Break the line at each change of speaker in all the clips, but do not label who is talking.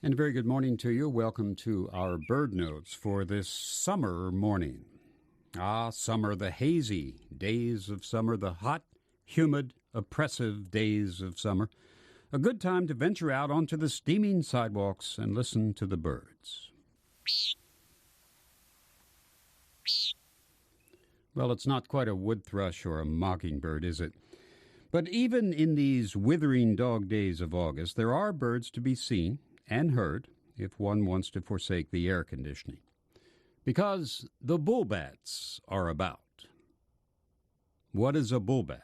And a very good morning to you. Welcome to our bird notes for this summer morning. Summer, the hazy days of summer, the hot, humid, oppressive days of summer. A good time to venture out onto the steaming sidewalks and listen to the birds. Well, it's not quite a wood thrush or a mockingbird, is it? But even in these withering dog days of August, there are birds to be seen and heard if one wants to forsake the air conditioning. Because the bullbats are about. What is a bullbat?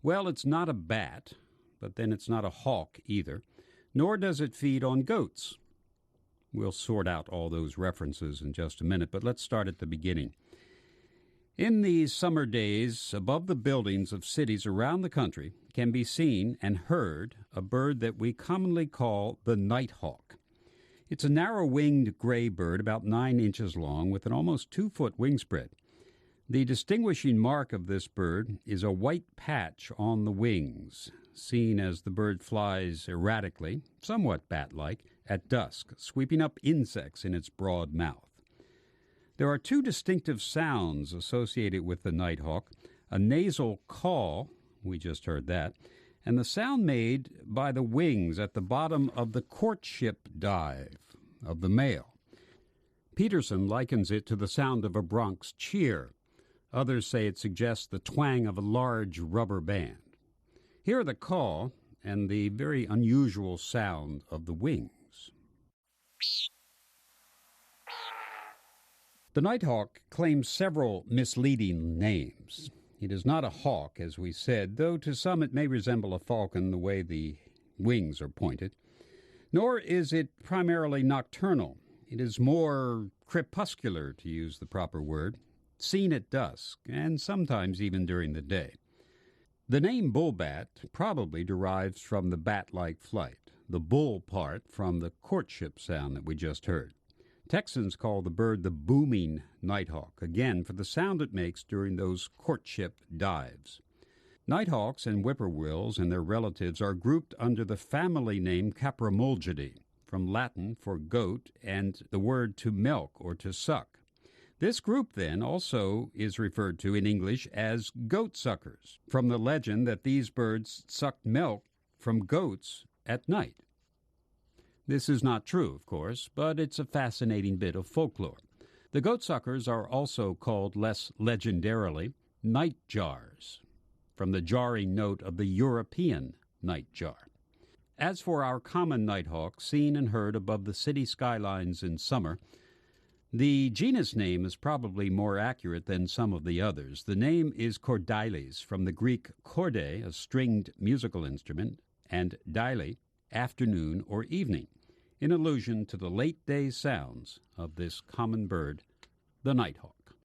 Well, it's not a bat, but then it's not a hawk either, nor does it feed on goats. We'll sort out all those references in just a minute, but let's start at the beginning. In these summer days, above the buildings of cities around the country can be seen and heard a bird that we commonly call the nighthawk. It's a narrow-winged gray bird about 9 inches long with an almost 2-foot wingspread. The distinguishing mark of this bird is a white patch on the wings, seen as the bird flies erratically, somewhat bat-like, at dusk, sweeping up insects in its broad mouth. There are 2 distinctive sounds associated with the nighthawk, a nasal call, we just heard that, and the sound made by the wings at the bottom of the courtship dive of the male. Peterson likens it to the sound of a Bronx cheer. Others say it suggests the twang of a large rubber band. Hear the call and the very unusual sound of the wings. The nighthawk claims several misleading names. It is not a hawk, as we said, though to some it may resemble a falcon the way the wings are pointed. Nor is it primarily nocturnal. It is more crepuscular, to use the proper word, seen at dusk, and sometimes even during the day. The name bullbat probably derives from the bat-like flight, the bull part from the courtship sound that we just heard. Texans call the bird the booming nighthawk, again for the sound it makes during those courtship dives. Nighthawks and whippoorwills and their relatives are grouped under the family name Caprimulgidae, from Latin for goat and the word to milk or to suck. This group, then, also is referred to in English as goatsuckers, from the legend that these birds sucked milk from goats at night. This is not true, of course, but it's a fascinating bit of folklore. The goatsuckers are also called, less legendarily, nightjars, from the jarring note of the European nightjar. As for our common nighthawk, seen and heard above the city skylines in summer, the genus name is probably more accurate than some of the others. The name is cordyles, from the Greek chorde, a stringed musical instrument, and daily, afternoon or evening, in allusion to the late-day sounds of this common bird, the nighthawk.